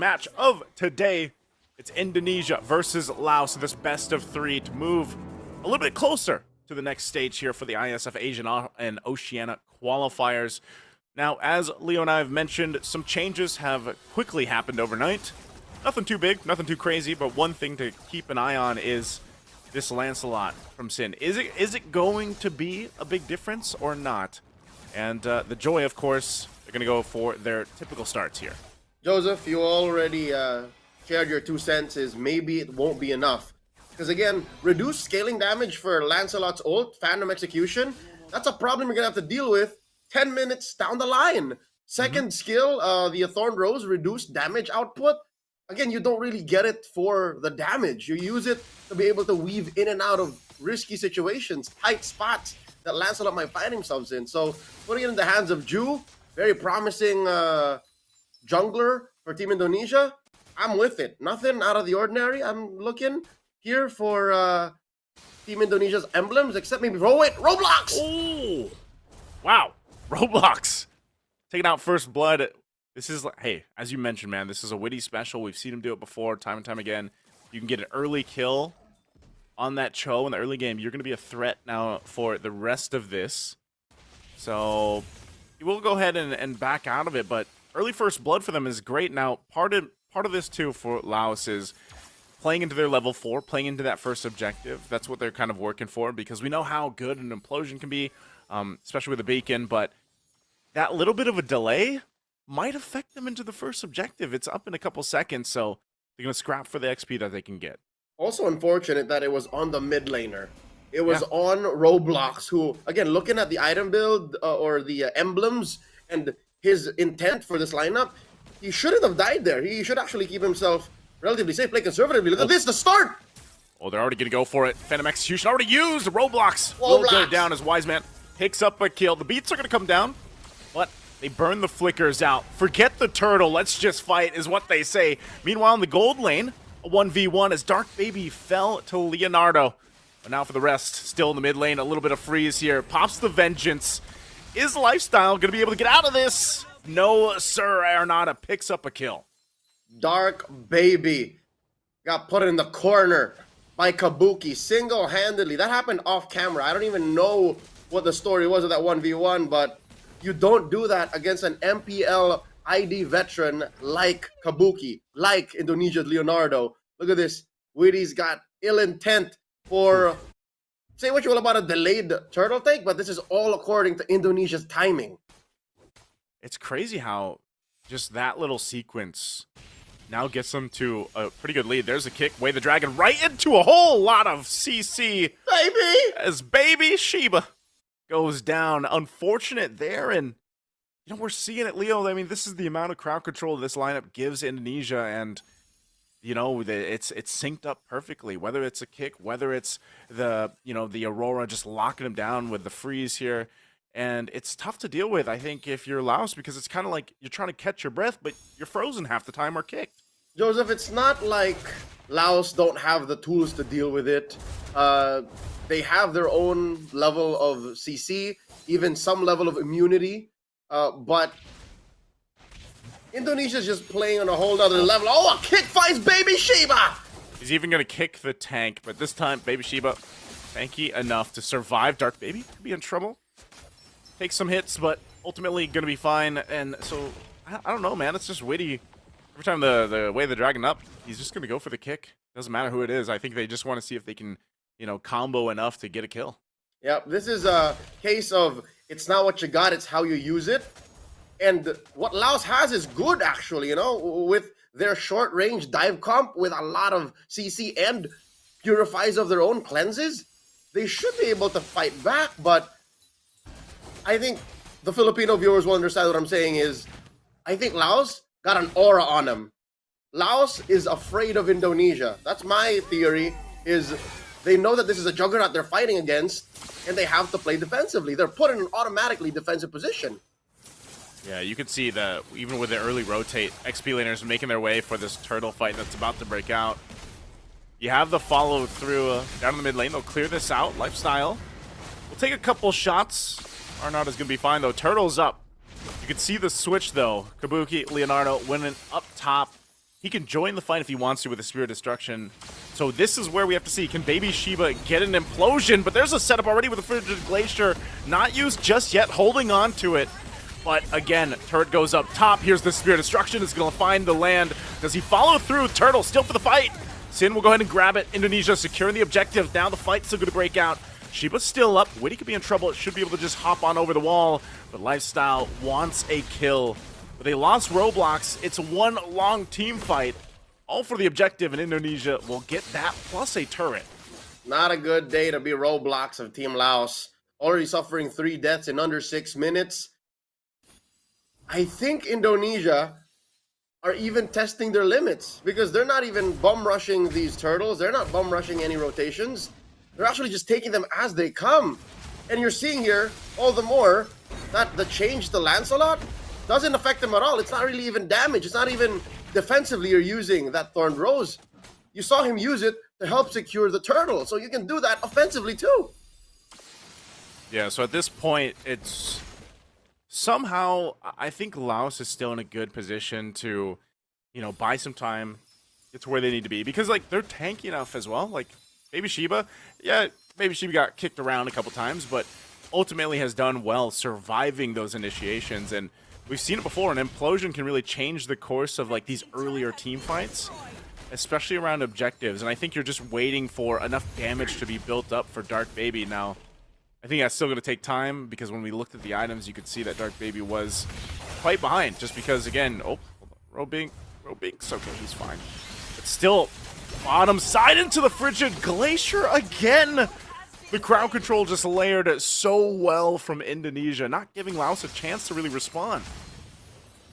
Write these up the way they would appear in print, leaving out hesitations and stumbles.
Match of today, it's Indonesia versus Laos, this best of 3 to move a little bit closer to the next stage here for the IESF Asian and Oceania qualifiers. Now, as Leo and I have mentioned, some changes have quickly happened overnight. Nothing too big, nothing too crazy, but one thing to keep an eye on is this Lancelot from Sin. Is it going to be a big difference or not? And the Joy, of course, they're going to go for their typical starts here. Joseph, you already shared your 2 cents. Maybe it won't be enough. Because again, reduced scaling damage for Lancelot's ult, Phantom Execution, that's a problem you're going to have to deal with 10 minutes down the line. Second skill, the Thorn Rose, reduced damage output. Again, you don't really get it for the damage. You use it to be able to weave in and out of risky situations, tight spots that Lancelot might find himself in. So putting it in the hands of Ju, very promising jungler for Team Indonesia, I'm with it. Nothing out of the ordinary. I'm looking here for Team Indonesia's emblems, except maybe Roblox! Oh, wow. Roblox taking out first blood. This is, hey, as you mentioned, man, this is a witty special. We've seen him do it before, time and time again. You can get an early kill on that Cho in the early game. You're going to be a threat now for the rest of this. So you will go ahead and back out of it, but early first blood for them is great. Now, part of this, too, for Laos is playing into their level 4, playing into that first objective. That's what they're kind of working for, because we know how good an implosion can be, especially with a beacon, but that little bit of a delay might affect them into the first objective. It's up in a couple seconds, so they're going to scrap for the XP that they can get. Also unfortunate that it was on the mid laner. It was on Roblox, who, again, looking at the item build or the emblems and his intent for this lineup, he shouldn't have died there. He should actually keep himself relatively safe, play conservatively. Look at this, the start! Oh, they're already going to go for it. Phantom Execution already used. Roblox will go down as Wise Man picks up a kill. The beats are going to come down, but they burn the flickers out. Forget the turtle. Let's just fight is what they say. Meanwhile, in the gold lane, a 1v1 as Dark Baby fell to Leonardo. But now for the rest, still in the mid lane, a little bit of freeze here. Pops the Vengeance. Is Lifestyle going to be able to get out of this? No, sir. Arnada picks up a kill. Dark Baby got put in the corner by Kabuki single-handedly. That happened off camera. I don't even know what the story was of that 1v1, but you don't do that against an MPL ID veteran like Kabuki, like Indonesia's Leonardo. Look at this. Witty's got ill intent for, say what you will about a delayed turtle take, but this is all according to Indonesia's timing. It's crazy how just that little sequence now gets them to a pretty good lead. There's a kick, Way the Dragon right into a whole lot of CC. Baby! As Baby Sheba goes down. Unfortunate there, and you know, we're seeing it, Leo. I mean, this is the amount of crowd control this lineup gives Indonesia, and you know, it's synced up perfectly. Whether it's a kick, whether it's the, you know, the Aurora just locking him down with the freeze here, and it's tough to deal with, I think, if you're Laos, because it's kind of like you're trying to catch your breath, but you're frozen half the time or kicked. Joseph, it's not like Laos don't have the tools to deal with it. They have their own level of CC, even some level of immunity, but Indonesia's just playing on a whole other level. Oh, a kick finds Baby Sheba! He's even going to kick the tank, but this time, Baby Sheba, tanky enough to survive. Dark Baby could be in trouble. Takes some hits, but ultimately going to be fine. And so, I don't know, man. It's just witty. Every time the Way the Dragon up, he's just going to go for the kick. Doesn't matter who it is. I think they just want to see if they can, you know, combo enough to get a kill. Yep, this is a case of it's not what you got, it's how you use it. And what Laos has is good, actually, you know, with their short-range dive comp with a lot of CC and purifies of their own cleanses. They should be able to fight back, but I think the Filipino viewers will understand what I'm saying is I think Laos got an aura on them. Laos is afraid of Indonesia. That's my theory, is they know that this is a juggernaut they're fighting against, and they have to play defensively. They're put in an automatically defensive position. Yeah, you can see that even with the early rotate, XP laners making their way for this turtle fight that's about to break out. You have the follow through down in the mid lane. They'll clear this out. Lifestyle will take a couple shots. Arnada's going to be fine, though. Turtle's up. You can see the switch, though. Kabuki, Leonardo winning up top. he can join the fight if he wants to with a Spirit Destruction. So this is where we have to see, can Baby Shiba get an implosion? But there's a setup already with a Frigid Glacier. Not used just yet, holding on to it. But again, turret goes up top. Here's the Spirit Destruction. It's going to find the land. Does he follow through? Turtle still for the fight. Sin will go ahead and grab it. Indonesia securing the objective. Now the fight's still going to break out. Shiba's still up. Witty could be in trouble. It should be able to just hop on over the wall. But Lifestyle wants a kill. But they lost Roblox. It's one long team fight. All for the objective, and Indonesia will get that plus a turret. Not a good day to be Roblox of Team Laos. Already suffering 3 deaths in under 6 minutes. I think Indonesia are even testing their limits because they're not even bum rushing these turtles. They're not bum rushing any rotations. They're actually just taking them as they come. And you're seeing here all the more that the change to Lancelot doesn't affect them at all. It's not really even damage. It's not even defensively you're using that Thorned Rose. You saw him use it to help secure the turtle. So you can do that offensively too. Yeah, so at this point, it's somehow, I think Laos is still in a good position to, you know, buy some time, get to where they need to be. Because, like, they're tanky enough as well. Like, Baby Shiba, yeah, Baby Shiba got kicked around a couple times, but ultimately has done well surviving those initiations. And we've seen it before, an implosion can really change the course of, like, these earlier team fights, especially around objectives. And I think you're just waiting for enough damage to be built up for Dark Baby. Now, I think that's still going to take time because when we looked at the items, you could see that Dark Baby was quite behind. Just because, again, oh, Robinks, okay, he's fine. But still, bottom side into the Frigid Glacier again. The crowd control just layered so well from Indonesia, not giving Laos a chance to really respond.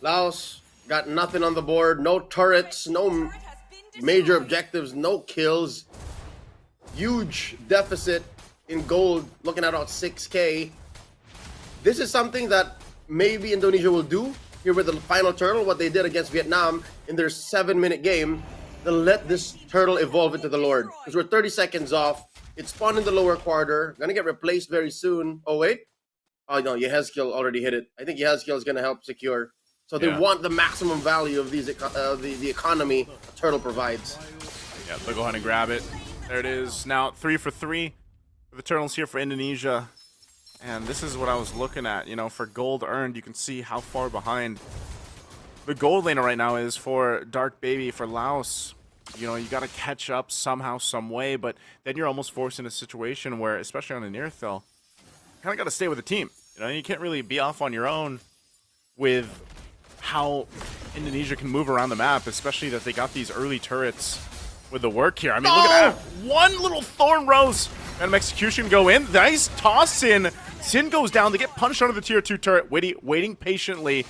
Laos got nothing on the board, no turrets, no major objectives, no kills. Huge deficit in gold, looking at about 6K. This is something that maybe Indonesia will do here with the final turtle, what they did against Vietnam in their 7-minute game. They'll let this turtle evolve into the Lord. Because we're 30 seconds off. It spawned in the lower quarter. Gonna get replaced very soon. Oh, wait. Oh, no, Yehezkiel already hit it. I think Yehezkiel is gonna help secure. So they want the maximum value of these the economy a turtle provides. Yeah, they'll go ahead and grab it. There it is. Now 3 for 3. The turtles here for Indonesia, and this is what I was looking at. You know, for gold earned, you can see how far behind the gold laner right now is for Dark Baby. For Laos, you know, you got to catch up somehow, some way, but then you're almost forced in a situation where, especially on an Nearthil, you kind of got to stay with the team. You know, you can't really be off on your own with how Indonesia can move around the map, especially that they got these early turrets with the work here. I mean, look at that. One little Thorn Rose. Random execution go in. Nice toss in. Sin goes down. They get punched under the tier 2 turret. Witty waiting patiently.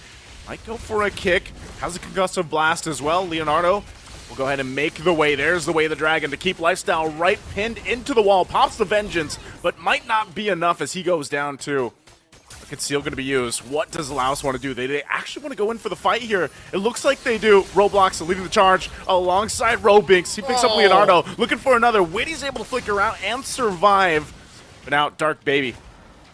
Might go for a kick. Has a concussive blast as well. Leonardo will go ahead and make the way. There's the way of the dragon to keep Lifestyle right pinned into the wall. Pops the vengeance, but might not be enough as he goes down too. Conceal going to be used. What does Laos want to do? They actually want to go in for the fight here. It looks like they do. Roblox leading the charge alongside Robinks. He picks up Leonardo, looking for another. Witty's able to flicker out and survive. But now Dark Baby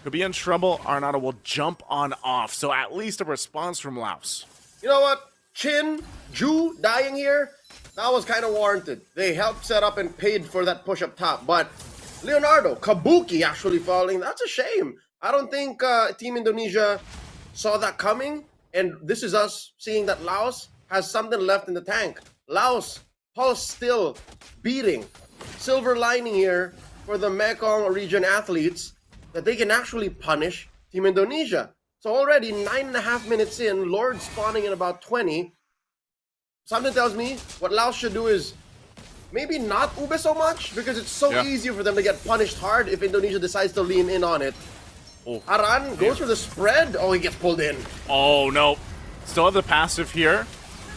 could be in trouble. Arnado will jump on off. So at least a response from Laos. You know what? Chin, Ju dying here, that was kind of warranted. They helped set up and paid for that push up top. But Leonardo, Kabuki actually falling, that's a shame. I don't think Team Indonesia saw that coming, and this is us seeing that Laos has something left in the tank. Laos, pulse still beating. Silver lining here for the Mekong region athletes that they can actually punish Team Indonesia. So already 9.5 minutes in, Lord spawning in about 20. Something tells me what Laos should do is maybe not Ube so much, because it's so easy for them to get punished hard if Indonesia decides to lean in on it. Oh. Aran goes for the spread. Oh, he gets pulled in. Oh, no. Still have the passive here.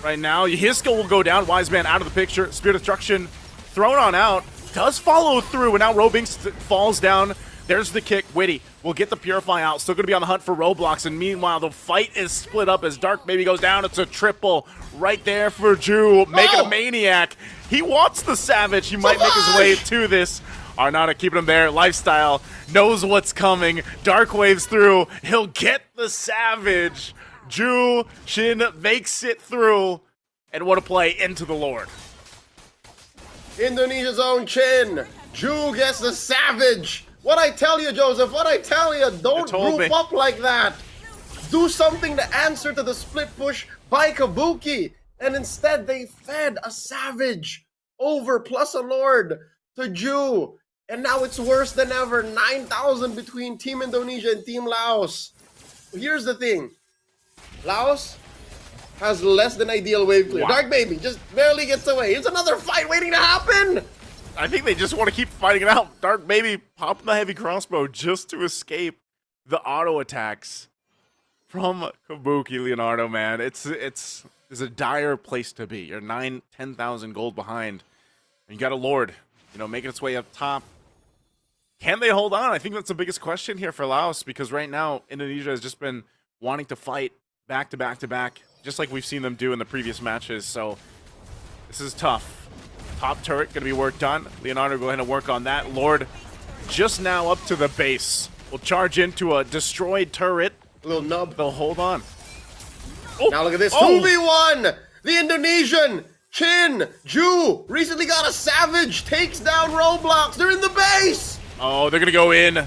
Right now, his skill will go down. Wise Man out of the picture. Spirit Destruction thrown on out. Does follow through, and now Robinks falls down. There's the kick. Witty will get the Purify out. Still going to be on the hunt for Roblox, and meanwhile, the fight is split up as Dark Baby goes down. It's a triple right there for Ju, making a maniac. He wants the Savage. He might make his way to this. Arnada keeping him there. Lifestyle knows what's coming. Dark waves through. He'll get the Savage. Ju Shin makes it through. And what a play into the Lord. Indonesia's own Chin. Ju gets the savage. What I tell you, Joseph, what I tell you, don't group up like that. Do something to answer to the split push by Kabuki. And instead, they fed a savage over plus a Lord to Ju. And now it's worse than ever. 9,000 between Team Indonesia and Team Laos. Here's the thing. Laos has less than ideal wave clear. Wow. Dark Baby just barely gets away. It's another fight waiting to happen. I think they just want to keep fighting it out. Dark Baby popping the heavy crossbow just to escape the auto attacks from Kabuki Leonardo, man. It's a dire place to be. You're 10,000 gold behind. And you got a Lord, you know, making its way up top. Can they hold on? I think that's the biggest question here for Laos, because right now Indonesia has just been wanting to fight back to back to back, just like we've seen them do in the previous matches. So this is tough. Top turret going to be worked on. Leonardo go ahead and work on that. Lord just now up to the base. Will charge into a destroyed turret. A little nub. They'll hold on. Oh. Now look at this. 2v1. The Indonesian Chin Ju recently got a savage. Takes down Roblox. They're in the base. Oh, they're going to go in.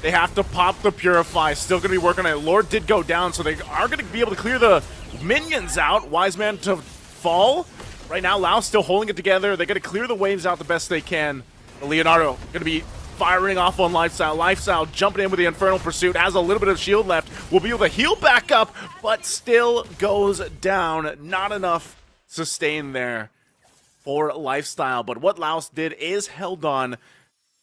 They have to pop the Purify. Still going to be working on it. Lord did go down, so they are going to be able to clear the minions out. Wise Man to fall. Right now, Laos still holding it together. They're going to clear the waves out the best they can. Leonardo going to be firing off on Lifestyle. Lifestyle jumping in with the Infernal Pursuit. Has a little bit of shield left. Will be able to heal back up, but still goes down. Not enough sustain there for Lifestyle. But what Laos did is held on.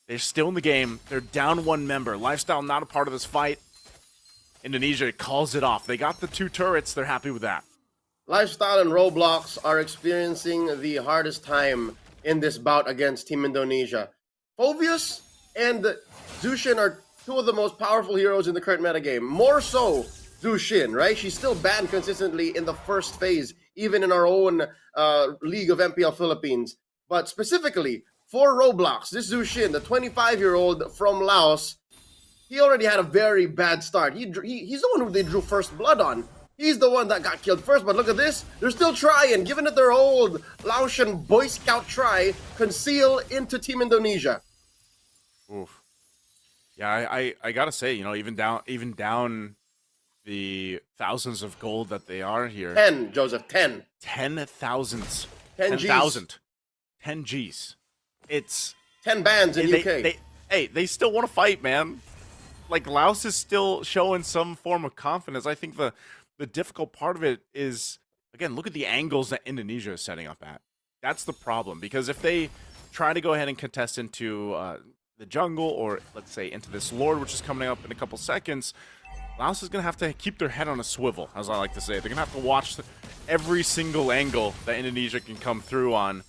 They're still in the game. They're down one member. Lifestyle not a part of this fight. Indonesia calls it off. They got the 2 turrets. They're happy with that. Lifestyle and Roblox are experiencing the hardest time in this bout against Team Indonesia. Phoveus and Zushin are 2 of the most powerful heroes in the current metagame. More so Zushin, right? She's still banned consistently in the first phase, even in our own League of MPL Philippines. But specifically, for Roblox, this Zushin, the 25-year-old from Laos, he already had a very bad start. He's the one who they drew first blood on. He's the one that got killed first, but look at this. They're still trying, giving it their old Laotian Boy Scout try, conceal into Team Indonesia. Oof. Yeah, I gotta say, you know, even down the thousands of gold that they are here. 10, Joseph, 10. 10,000. 10,000. 10 Gs. It's 10 bans in UK. They still want to fight, man. Like, Laos is still showing some form of confidence. I think the difficult part of it is, again, look at the angles that Indonesia is setting up at. That's the problem, because if they try to go ahead and contest into the jungle, or let's say into this Lord, which is coming up in a couple seconds, Laos is going to have to keep their head on a swivel, as I like to say. They're going to have to watch every single angle that Indonesia can come through on.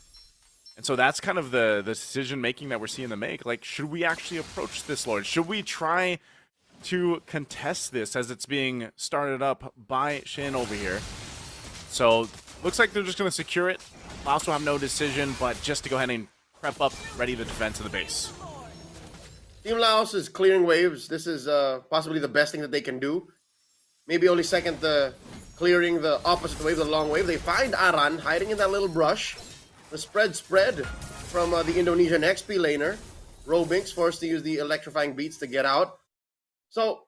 And so that's kind of the decision-making that we're seeing them make. Like, should we actually approach this Lord? Should we try to contest this as it's being started up by Shin over here? So, looks like they're just going to secure it. Laos will have no decision, but just to go ahead and prep up, ready to defend to the base. Team Laos is clearing waves. This is possibly the best thing that they can do. Maybe only second to clearing the opposite wave, the long wave. They find Aran hiding in that little brush. The spread from the Indonesian XP laner. Robinx forced to use the electrifying beats to get out. So,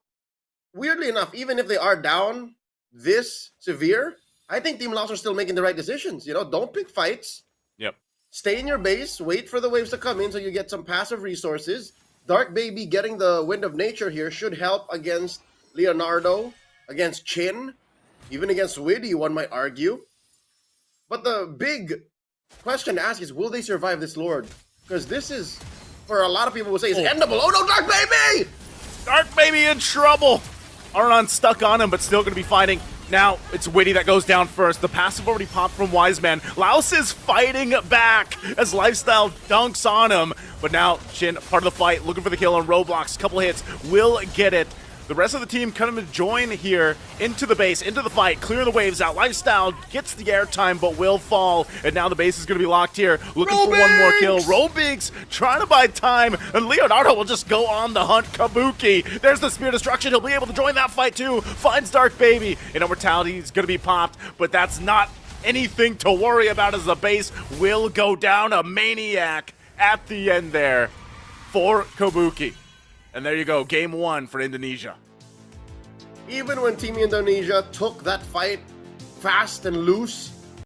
weirdly enough, even if they are down this severe, I think Team Laos are still making the right decisions. You know, don't pick fights. Yep. Stay in your base, wait for the waves to come in so you get some passive resources. Dark Baby getting the Wind of Nature here should help against Leonardo, against Chin, even against Widdy, one might argue. But the big question to ask is, will they survive this Lord? Because this is, for a lot of people will say, it's endable. Oh no, Dark Baby! Dark Baby in trouble! Arnon stuck on him, but still going to be fighting. Now, it's Widdy that goes down first. The passive already popped from Wise Man. Laos is fighting back as Lifestyle dunks on him. But now, Shin, part of the fight, looking for the kill on Roblox. Couple hits, will get it. The rest of the team kind of join here into the base, into the fight, clear the waves out. Lifestyle gets the airtime, but will fall. And now the base is going to be locked here, looking for one more kill. Robinx trying to buy time, and Leonardo will just go on the hunt. Kabuki, there's the Spear Destruction. He'll be able to join that fight too. Finds Dark Baby. And Immortality is going to be popped, but that's not anything to worry about as the base will go down. A maniac at the end there for Kabuki. And there you go, game 1 for Indonesia. Even when Team Indonesia took that fight fast and loose,